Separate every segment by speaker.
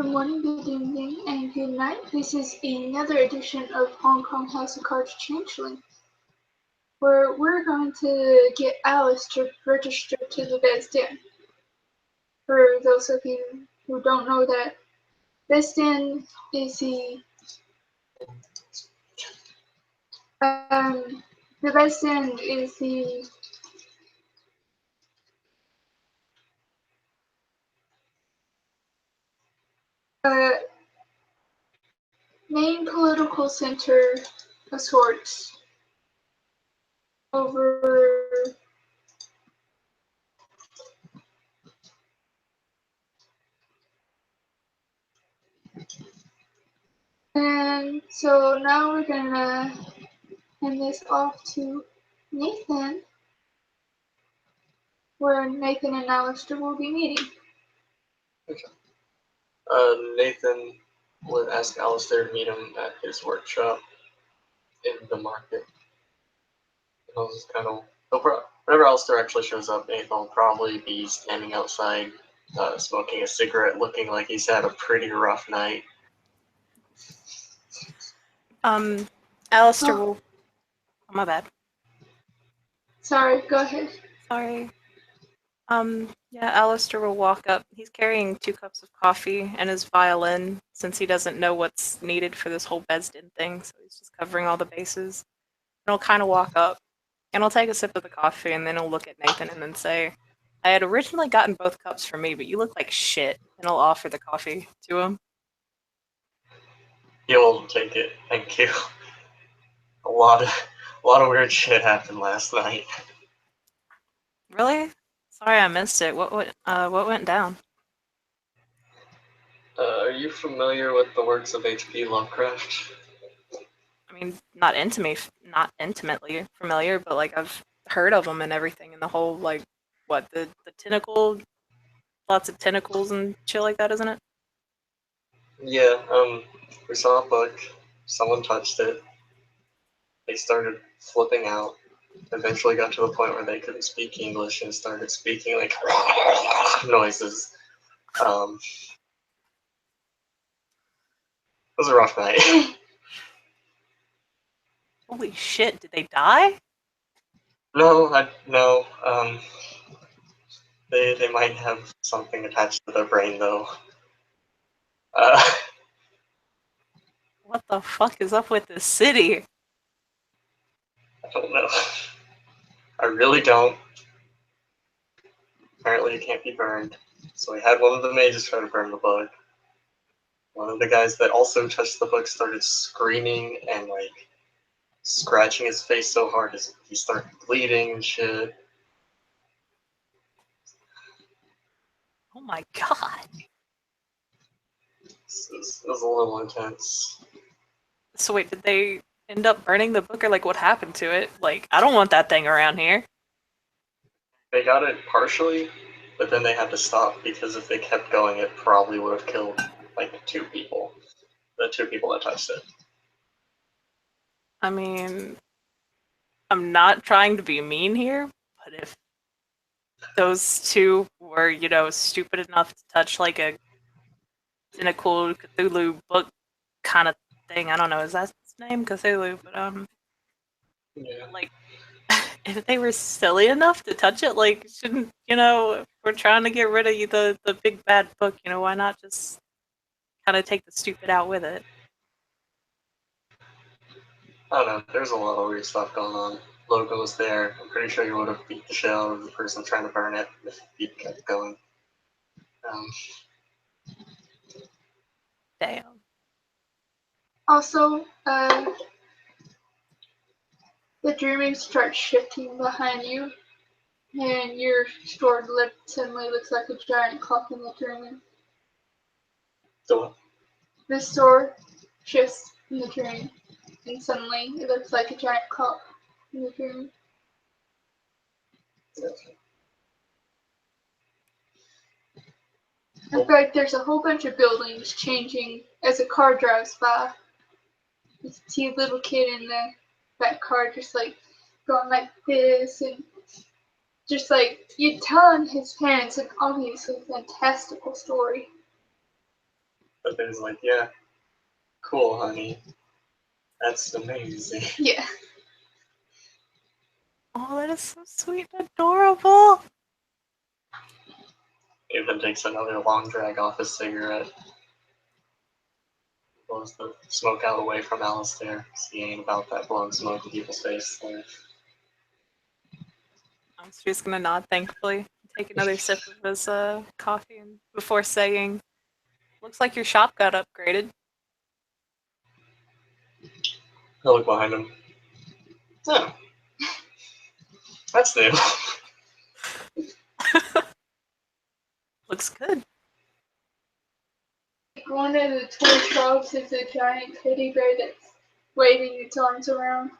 Speaker 1: Good morning, good evening, and good night. This is another edition of Hong Kong House of Cards Changeling, where we're going to get Alice to register to the Best Den. For those of you who don't know that, Best Den is the Best Den is the uh, main political center of sorts over and so now we're gonna hand this off to Nathan, where Nathan and Alistair will be meeting.
Speaker 2: Okay. Nathan would ask Alistair to meet him at his workshop in the market. He'll just kind of, whenever Alistair actually shows up, Nathan will probably be standing outside, smoking a cigarette, looking like he's had a pretty rough night.
Speaker 3: Alistair will... Oh, my bad.
Speaker 1: Sorry, go ahead.
Speaker 3: Sorry. Yeah, Alistair will walk up. He's carrying 2 cups of coffee and his violin, since he doesn't know what's needed for this whole Besden thing, so he's just covering all the bases. And he'll kind of walk up, and he'll take a sip of the coffee, and then he'll look at Nathan and then say, I had originally gotten both cups for me, but you look like shit, and he'll offer the coffee to him.
Speaker 2: He'll take it, thank you. A lot of weird shit happened last night.
Speaker 3: Really? Sorry I missed it. What went down?
Speaker 2: Are you familiar with the works of H.P. Lovecraft?
Speaker 3: I mean, not intimately familiar, but like I've heard of them and everything, and the whole like the tentacle, lots of tentacles and shit like that, isn't it?
Speaker 2: Yeah. We saw a book. Someone touched it. They started flipping out. Eventually got to the point where they couldn't speak English and started speaking like noises. It was a rough night.
Speaker 3: Holy shit! Did they die?
Speaker 2: No. They might have something attached to their brain though.
Speaker 3: What the fuck is up with this city?
Speaker 2: I don't know. I really don't. Apparently it can't be burned. So we had one of the mages try to burn the book. One of the guys that also touched the book started screaming and like scratching his face so hard as he started bleeding and shit.
Speaker 3: Oh my god.
Speaker 2: It was a little intense.
Speaker 3: So wait, did they end up burning the book, or like what happened to it? Like, I don't want that thing around here.
Speaker 2: They got it partially, but then they had to stop because if they kept going, it probably would have killed like 2 people. The 2 people that touched it.
Speaker 3: I mean, I'm not trying to be mean here, but if those 2 were, stupid enough to touch like a Tentacle Cthulhu book kind of thing, I don't know, is that its name? Cthulhu, but
Speaker 2: Yeah.
Speaker 3: like, if they were silly enough to touch it, like, shouldn't, if we're trying to get rid of the big bad book, why not just kind of take the stupid out with it?
Speaker 2: I don't know, there's a lot of weird stuff going on. Logan was there. I'm pretty sure he would have beat the shit out of the person trying to burn it if he kept going.
Speaker 3: Damn.
Speaker 1: Also, the dreaming starts shifting behind you, and your stored lip suddenly looks like a giant clock in the dreaming.
Speaker 2: So what?
Speaker 1: The store shifts in the dream, and suddenly it looks like a giant clock in the dream. In fact, there's a whole bunch of buildings changing as a car drives by. You see a little kid in that car just like going like this, and just like you tell him his parents an obviously fantastical story.
Speaker 2: But then he's like, yeah, cool, honey. That's amazing.
Speaker 1: Yeah.
Speaker 3: Oh, that is so sweet and adorable.
Speaker 2: Ethan takes another long drag off his cigarette. Blows the smoke out away from Alistair. He ain't about that blowing smoke in people's face. So.
Speaker 3: I'm just gonna nod thankfully, take another sip of his coffee, and before saying, "Looks like your shop got upgraded."
Speaker 2: I look behind him. Oh. That's new.
Speaker 3: Looks good.
Speaker 1: One of the toy shops is a giant teddy bear that's waving its arms around.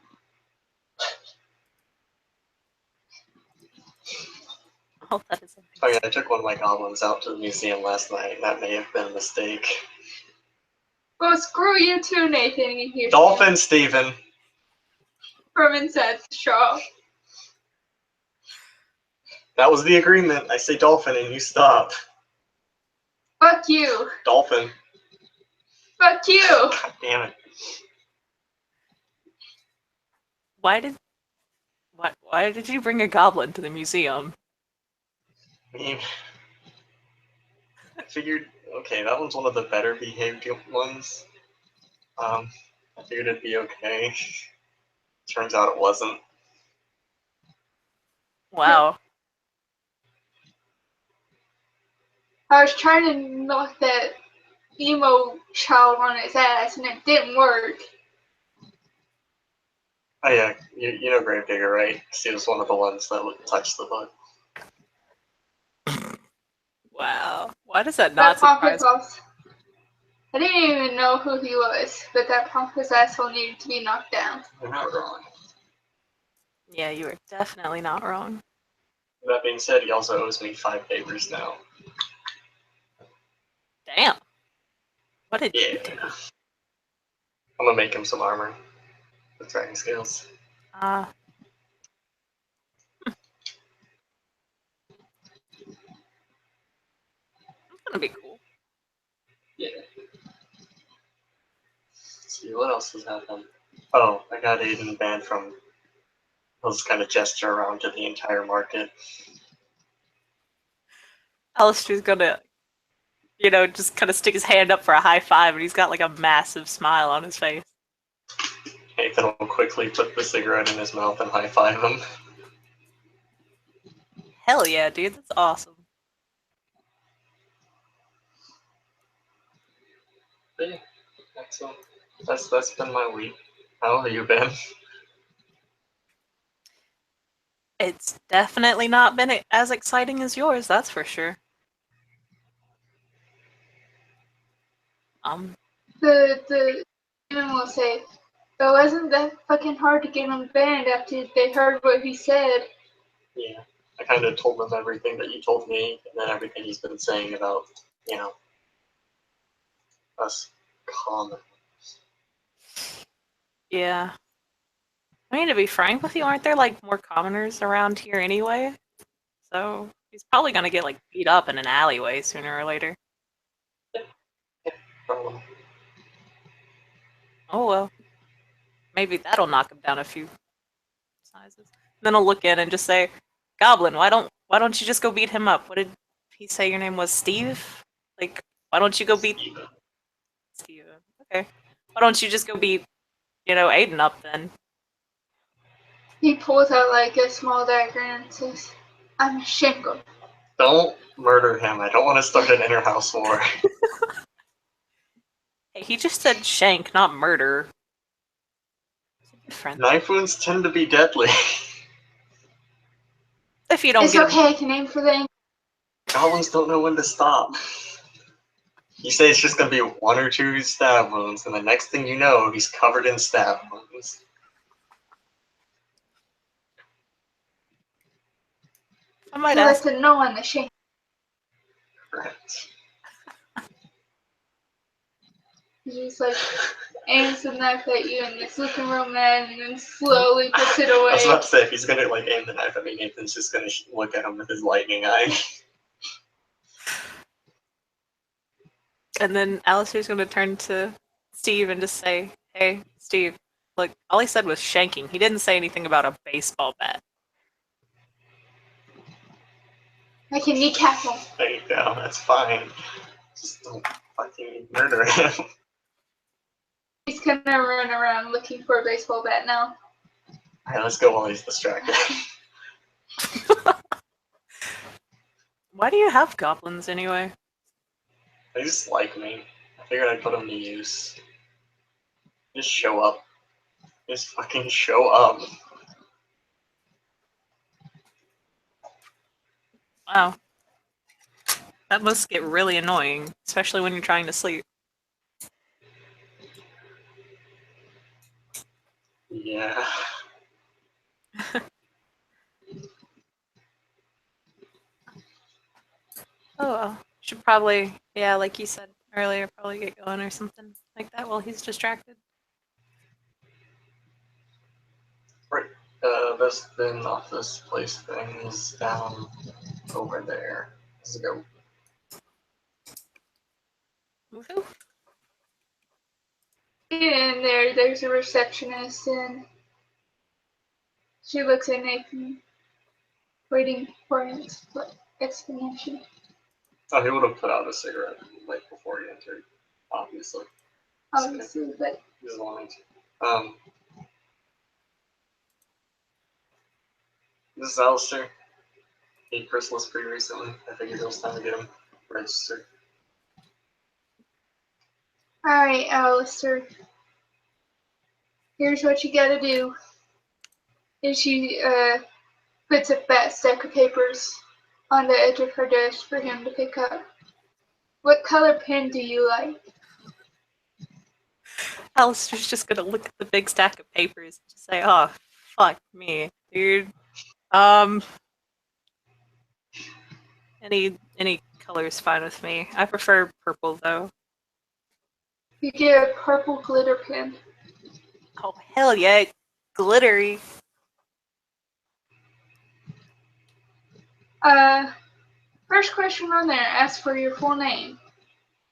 Speaker 3: Oh, that is
Speaker 2: Oh
Speaker 3: amazing.
Speaker 2: yeah, I took one of my goblins out to the museum last night, and that may have been a mistake.
Speaker 1: Well, screw you too, Nathan. You hear
Speaker 2: Dolphin, Steven!
Speaker 1: from inside the shop.
Speaker 2: That was the agreement. I say dolphin and you stop.
Speaker 1: Fuck you.
Speaker 2: Dolphin.
Speaker 1: Fuck you.
Speaker 2: God damn it.
Speaker 3: Why did you bring a goblin to the museum?
Speaker 2: I mean, I figured, okay, that one's one of the better behaved ones. I figured it'd be okay. Turns out it wasn't.
Speaker 3: Wow.
Speaker 1: I was trying to knock that emo child on its ass, and it didn't work.
Speaker 2: Oh yeah, you know Gravedigger, right? He was one of the ones that would touch the book.
Speaker 3: Wow. Why does that
Speaker 1: That
Speaker 3: not surprise me?
Speaker 1: pompous, I didn't even know who he was, but that pompous asshole needed to be knocked down.
Speaker 2: You're not wrong.
Speaker 3: Yeah, you are definitely not wrong.
Speaker 2: That being said, he also owes me 5 papers now.
Speaker 3: Damn. What did you
Speaker 2: Yeah.
Speaker 3: do?
Speaker 2: I'm gonna make him some armor with dragon scales.
Speaker 3: That's gonna be cool.
Speaker 2: Yeah. Let's see, what else has happened? Oh, I got Aiden banned from those kind of gesture around to the entire market.
Speaker 3: Alistair's gonna, just kind of stick his hand up for a high five, and he's got like a massive smile on his face.
Speaker 2: Nathan will quickly put the cigarette in his mouth and high five him.
Speaker 3: Hell yeah, dude, that's awesome.
Speaker 2: But yeah, that's been my week. How have you been?
Speaker 3: It's definitely not been as exciting as yours, that's for sure.
Speaker 1: The demon will say, it wasn't that fucking hard to get him banned after they heard what he said.
Speaker 2: Yeah, I kind of told him everything that you told me, and then everything he's been saying about, us common.
Speaker 3: Yeah. I mean, to be frank with you, aren't there like more commoners around here anyway? So he's probably gonna get like beat up in an alleyway sooner or later.
Speaker 2: Problem.
Speaker 3: Oh well. Maybe that'll knock him down a few sizes. Then I'll look in and just say, Goblin, why don't you just go beat him up? What did he say your name was? Steve? Like, why don't you go beat Steve? Okay. Why don't you just go beat, Aiden up then?
Speaker 1: He pulls out like a small dagger and says, I'm Shingo.
Speaker 2: Don't murder him. I don't want to start an inner house war.
Speaker 3: Hey, he just said shank, not murder. Friend.
Speaker 2: Knife wounds tend to be deadly.
Speaker 3: If you don't
Speaker 1: It's
Speaker 3: get
Speaker 1: okay, I can aim for the
Speaker 2: Goblins don't know when to stop. You say it's just gonna be 1 or 2 stab wounds, and the next thing you know, he's covered in stab wounds.
Speaker 3: I might
Speaker 1: so
Speaker 3: ask.
Speaker 1: that's a no on the Shingo.
Speaker 2: Correct.
Speaker 1: He just like aims the knife at you and it's looking real mad and then slowly puts it
Speaker 2: I was
Speaker 1: away.
Speaker 2: about to say, if he's gonna aim the knife at me, Nathan's just gonna look at him with his lightning eye.
Speaker 3: And then Alistair's going to turn to Steve and just say, "Hey, Steve, look, all he said was shanking. He didn't say anything about a baseball bat."
Speaker 1: I can kneecap him.
Speaker 2: There you go, that's fine. Just don't fucking murder him.
Speaker 1: He's gonna run around looking for a baseball bat now.
Speaker 2: Alright, let's go while he's distracted.
Speaker 3: Why do you have goblins anyway?
Speaker 2: They just like me. I figured I'd put them to use. Just show up. Just fucking show up.
Speaker 3: Wow. That must get really annoying, especially when you're trying to sleep.
Speaker 2: Yeah.
Speaker 3: Oh well. Should probably, yeah, like you said earlier, probably get going or something like that while he's distracted.
Speaker 2: Right. This then office place thing is down over there. Let's go.
Speaker 3: Woohoo.
Speaker 1: And there's a receptionist, and she looks at Nathan, waiting for an explanation.
Speaker 2: Oh, he would have put out a cigarette like before he entered, obviously.
Speaker 1: Obviously, but
Speaker 2: He's wanting to. This is Alistair. He Chrysalis pretty recently. I figured it was time to get him registered.
Speaker 1: alright, Alistair. Here's what you gotta do. And she puts a fat stack of papers on the edge of her desk for him to pick up. What color pen do you like?
Speaker 3: Alistair's just gonna look at the big stack of papers and just say, "Oh, fuck me, dude. Any color is fine with me. I prefer purple though."
Speaker 1: You get a purple glitter pen.
Speaker 3: Oh hell yeah, glittery.
Speaker 1: First question on there asks for your full name.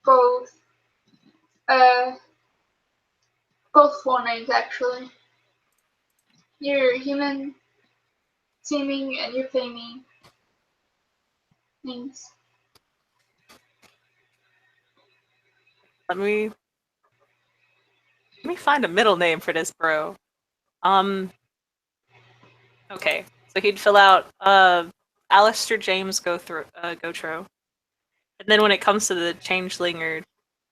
Speaker 1: Both full names actually. Your human seeming and your faming names.
Speaker 3: Let me find a middle name for this bro. Okay, so he'd fill out Alistair James Gotro. And then when it comes to the changelinger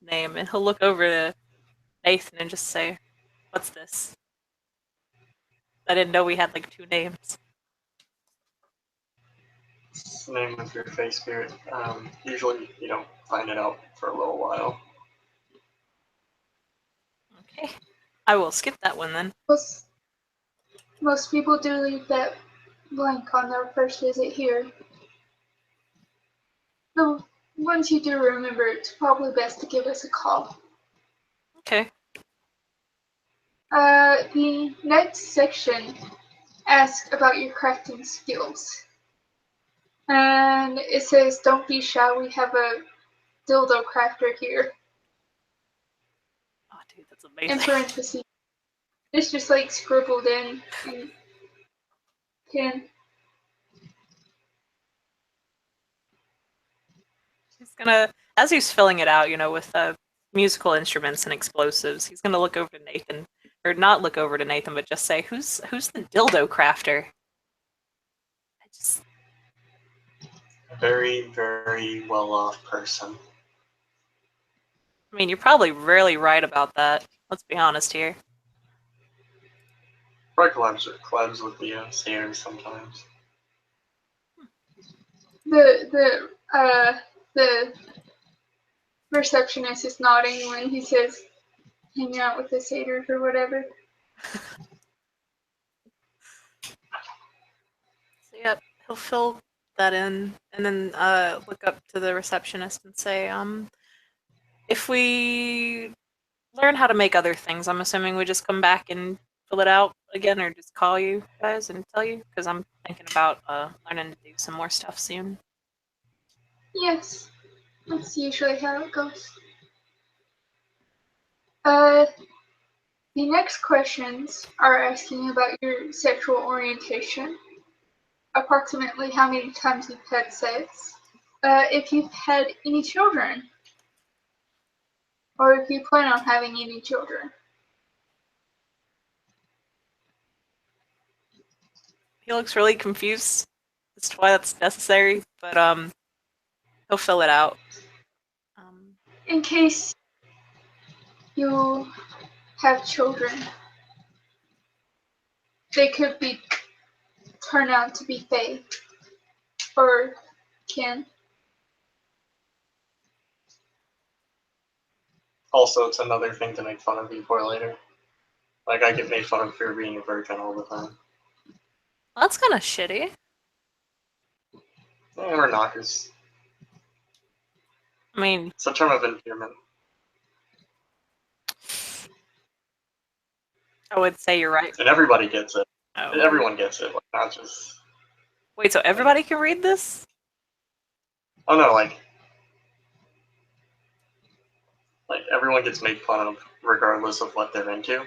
Speaker 3: name, and he'll look over to Nathan and just say, "What's this? I didn't know we had like two names."
Speaker 2: It's the name of your face spirit. Usually you don't find it out for a little while.
Speaker 3: Okay, I will skip that one then.
Speaker 1: Most people do leave that blank on their first visit here. So once you do remember, it's probably best to give us a call.
Speaker 3: Okay.
Speaker 1: The next section asks about your crafting skills. And it says, don't be shy, we have a dildo crafter here.
Speaker 3: Oh, dude, that's
Speaker 1: In
Speaker 3: amazing.
Speaker 1: parentheses. It's just like scribbled in pen.
Speaker 3: He's gonna, as he's filling it out, with musical instruments and explosives, he's gonna look over to Nathan, or not look over to Nathan, but just say, "Who's the dildo crafter?"
Speaker 2: A very, very well-off person.
Speaker 3: I mean, you're probably really right about that. Let's be honest here.
Speaker 2: Probably collabs with the Sayers sometimes.
Speaker 1: The receptionist is nodding when he says hanging out with the satyrs or whatever.
Speaker 3: So yep, he'll fill that in and then look up to the receptionist and say, if we learn how to make other things, I'm assuming we just come back and fill it out again, or just call you guys and tell you, because I'm thinking about learning to do some more stuff soon.
Speaker 1: Yes, that's usually how it goes. The next questions are asking about your sexual orientation, approximately how many times you've had sex, if you've had any children, or if you plan on having any children.
Speaker 3: He looks really confused as to why that's necessary, but he'll fill it out.
Speaker 1: In case you have children, they could turn out to be Fae, or Ken.
Speaker 2: Also, it's another thing to make fun of you for later. Like, I get made fun of for being a virgin all the time.
Speaker 3: Well, that's kind of shitty.
Speaker 2: Yeah, we're knockers.
Speaker 3: I mean,
Speaker 2: It's a term of endearment.
Speaker 3: I would say you're right.
Speaker 2: And everybody gets it.
Speaker 3: Oh.
Speaker 2: And everyone gets it, like, not just...
Speaker 3: Wait, so everybody can read this?
Speaker 2: Oh no, like everyone gets made fun of regardless of what they're into.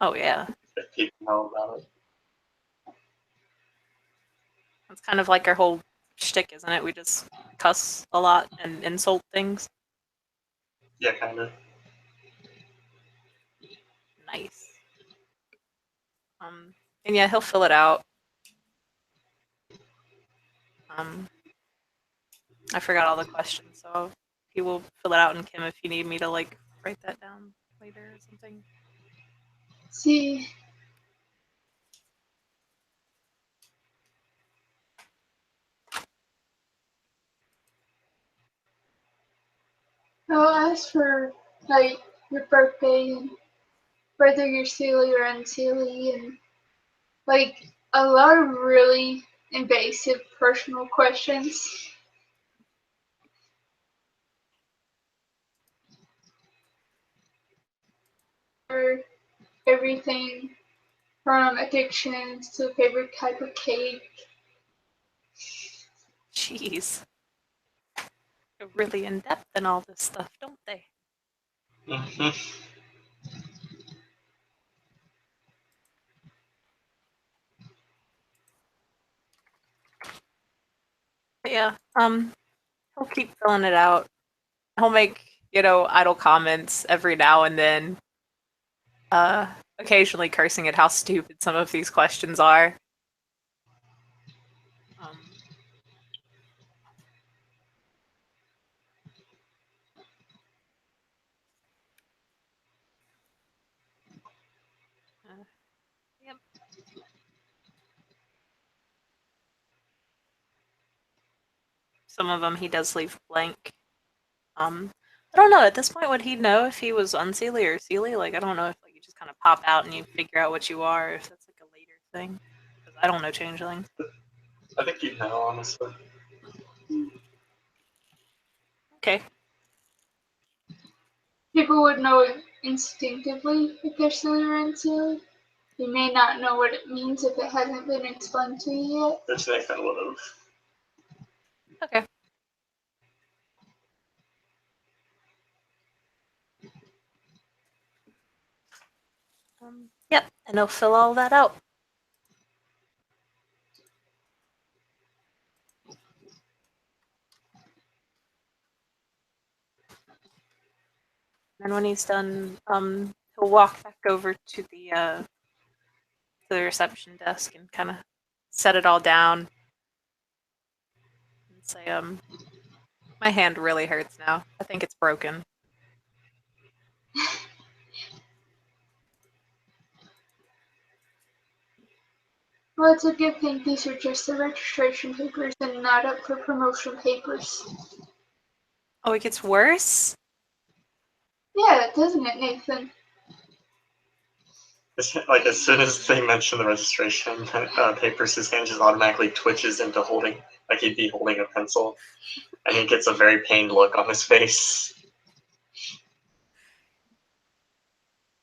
Speaker 3: Oh, yeah.
Speaker 2: If people know about it.
Speaker 3: That's kind of like our whole shtick, isn't it? We just cuss a lot and insult things.
Speaker 2: Yeah, kind of.
Speaker 3: Nice. And yeah, he'll fill it out. I forgot all the questions, so he will fill it out in Kim if you need me to like write that down later or something.
Speaker 1: See. I'll ask for like your birthday and whether you're silly or unsilly, and like a lot of really invasive personal questions. For everything from addictions to favorite type of cake.
Speaker 3: Jeez. They're really in depth in all this stuff, don't they?
Speaker 2: Mm-hmm.
Speaker 3: But yeah, he'll keep filling it out. He'll make, idle comments every now and then. Occasionally cursing at how stupid some of these questions are. Yep. Some of them he does leave blank. I don't know. At this point, would he know if he was unseelie or seelie? Like, I don't know if you just kind of pop out and you figure out what you are, or if that's like a later thing. Because I don't know changeling.
Speaker 2: I think you'd know, honestly.
Speaker 3: Okay.
Speaker 1: People would know it instinctively if they're silly or unsilly. You may not know what it means if it hasn't been explained to you yet.
Speaker 2: Which Nathan would have.
Speaker 3: Okay. Yep, and he'll fill all that out. And when he's done, he'll walk back over to the reception desk and kind of set it all down and say, my hand really hurts now. I think it's broken.
Speaker 1: Well, it's a good thing these are just the registration papers and not up for promotion papers.
Speaker 3: Oh, it gets worse?
Speaker 1: Yeah, doesn't it, Nathan?
Speaker 2: Like, as soon as they mention the registration papers, his hand just automatically twitches into holding, like he'd be holding a pencil. And he gets a very pained look on his face.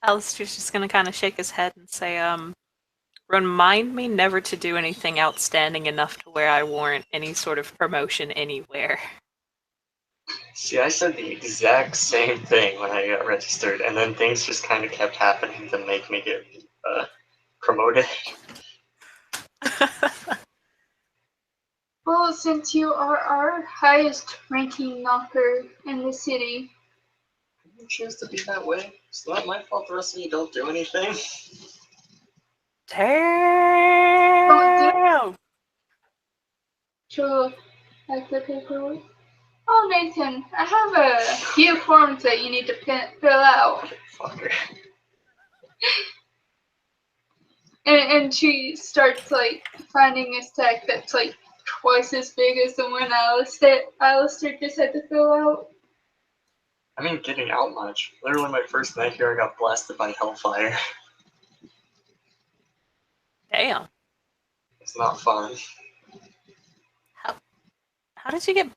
Speaker 3: Alistair's just gonna kind of shake his head and say, remind me never to do anything outstanding enough to where I warrant any sort of promotion anywhere.
Speaker 2: See, I said the exact same thing when I got registered, and then things just kind of kept happening to make me get promoted.
Speaker 1: Well, since you are our highest ranking knocker in the city,
Speaker 2: I didn't choose to be that way. It's not my fault the rest of you don't do anything.
Speaker 3: Damn!
Speaker 1: she'll like the paperwork. Oh, Nathan, I have a few forms that you need to fill out.
Speaker 2: Fucker.
Speaker 1: And she starts like finding a stack that's like twice as big as the one Alistair just had to fill out.
Speaker 2: I mean, getting out much. Literally, my first night here, I got blasted by hellfire.
Speaker 3: Damn.
Speaker 2: It's not fun.
Speaker 3: How did you get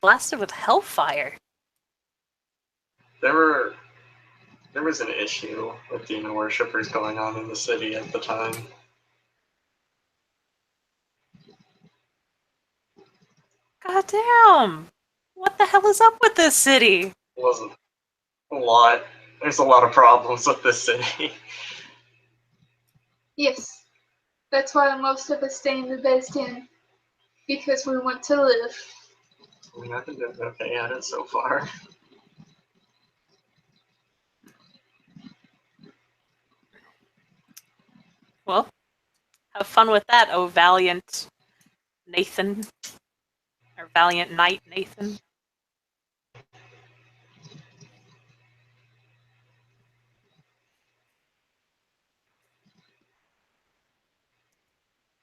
Speaker 3: blasted with hellfire?
Speaker 2: There was an issue with demon worshippers going on in the city at the time.
Speaker 3: God damn! What the hell is up with this city?
Speaker 2: It wasn't a lot. There's a lot of problems with this city.
Speaker 1: Yes, that's why most of us stay in the Best Inn, because we want to live.
Speaker 2: I mean, I've been doing okay at it so far.
Speaker 3: Well, have fun with that, oh valiant Nathan. Or valiant knight Nathan.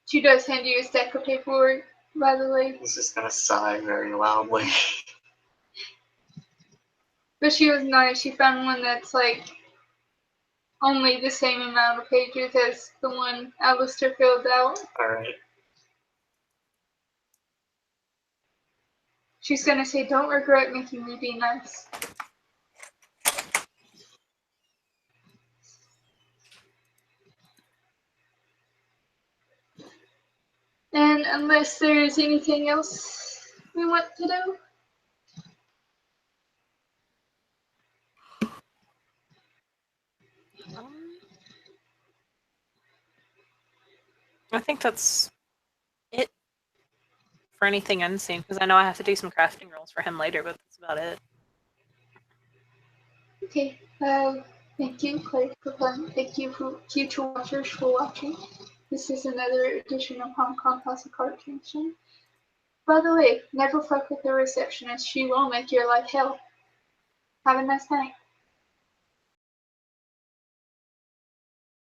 Speaker 1: She does hand you a stack of paperwork, by the way.
Speaker 2: He's just gonna sigh very loudly.
Speaker 1: But she was nice. She found one that's like only the same amount of pages as the one Alistair filled out.
Speaker 2: Alright.
Speaker 1: She's gonna say, "Don't regret making me be nice." And unless there's anything else we want to do,
Speaker 3: I think that's it for anything unseen, because I know I have to do some crafting rolls for him later, but that's about it.
Speaker 1: okay. Thank you, Claire, for playing. Thank you for future watchers for watching. This is another edition of Hong Kong House of Cards Junction. By the way, never fuck with the receptionist. She will make your life hell. Have a nice night.